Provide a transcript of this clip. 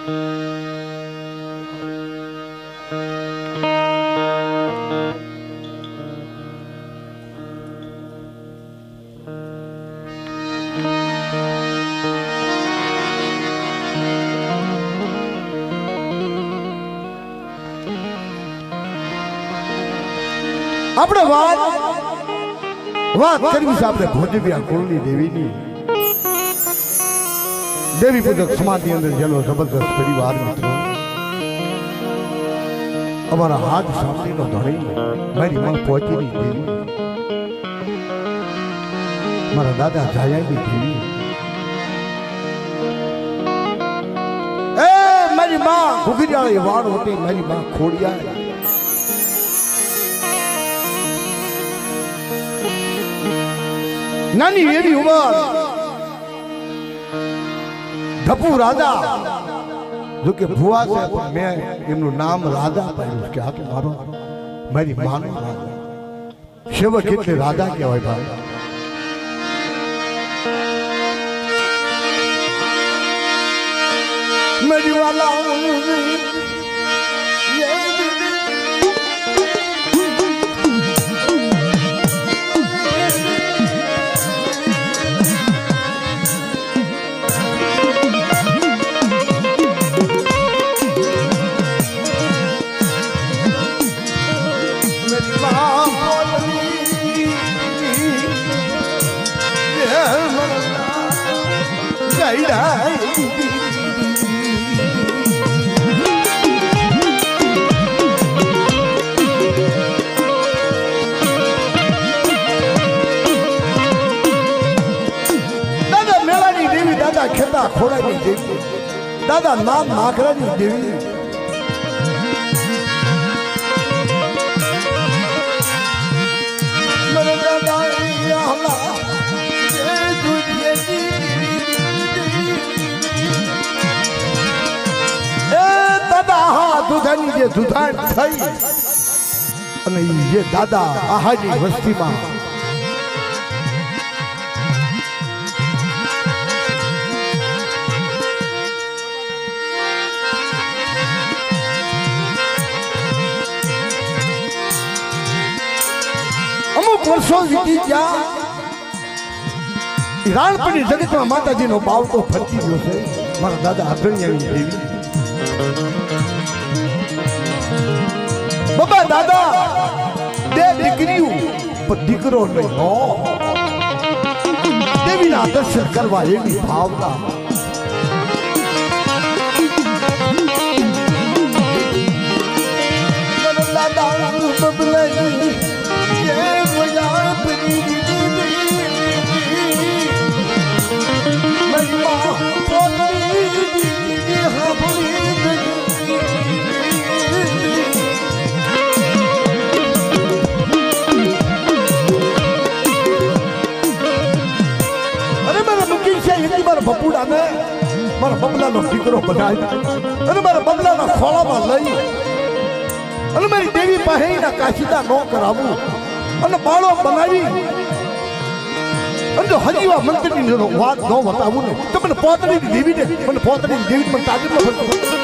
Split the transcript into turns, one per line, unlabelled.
આપણે વાત કરવી છે આપણે ભોજવ્યા કુળની દેવીની દેવી પૂજક સમાજની અંદર જેનો જબરદસ્ત પરિવાર મિત્રો અમારા હાથ સામણીનો ધણી મારી માં પહોંચીની દેવી મારા દાદા જાયાની દેવી એ મારી માં ઘુઘરિયાળી વાળ હોતી મારી માં ખોડિયા નાની એવી ઉંમર ધપુ રાજા જો કે ભુવા છે મેં એમનું નામ રાજા પાડ્યું કે આ તો મારો મારી માનો રાજા સેવક એટલે રાજા કહેવાય ભાઈ મારી વાલા ખેતા ખોડાની દેવી દાદા નામ નાગરાની દેવી દાદા હા દુધાની જે દુધાણ થઈ અને જે દાદા આહાની વસ્તીમાં વર્ષો વીતી ગયા રાણપની જગતમાં માતાજીનો બાવટો ફરતી ગયો છે મારા દાદા આધણિયાની દેવી બાબા દાદા બે દીકરીઓ પણ દીકરો નહીં હો દેવીના દર્શન કરવા એવી ભાવના દાદા બબલાઈ બપુડાને મારા બબલાનો દીકરો બનાવી અને મારા બબલાના ખોળામાં લઈ અને મારી દેવી પાસે કાશીદા ન કરાવું અને બાળો બનાવી અને જો હજીવા મંત્રીની વાત ન બતાવું ને તો મને પોતરી દેવીને મને તાજબ ન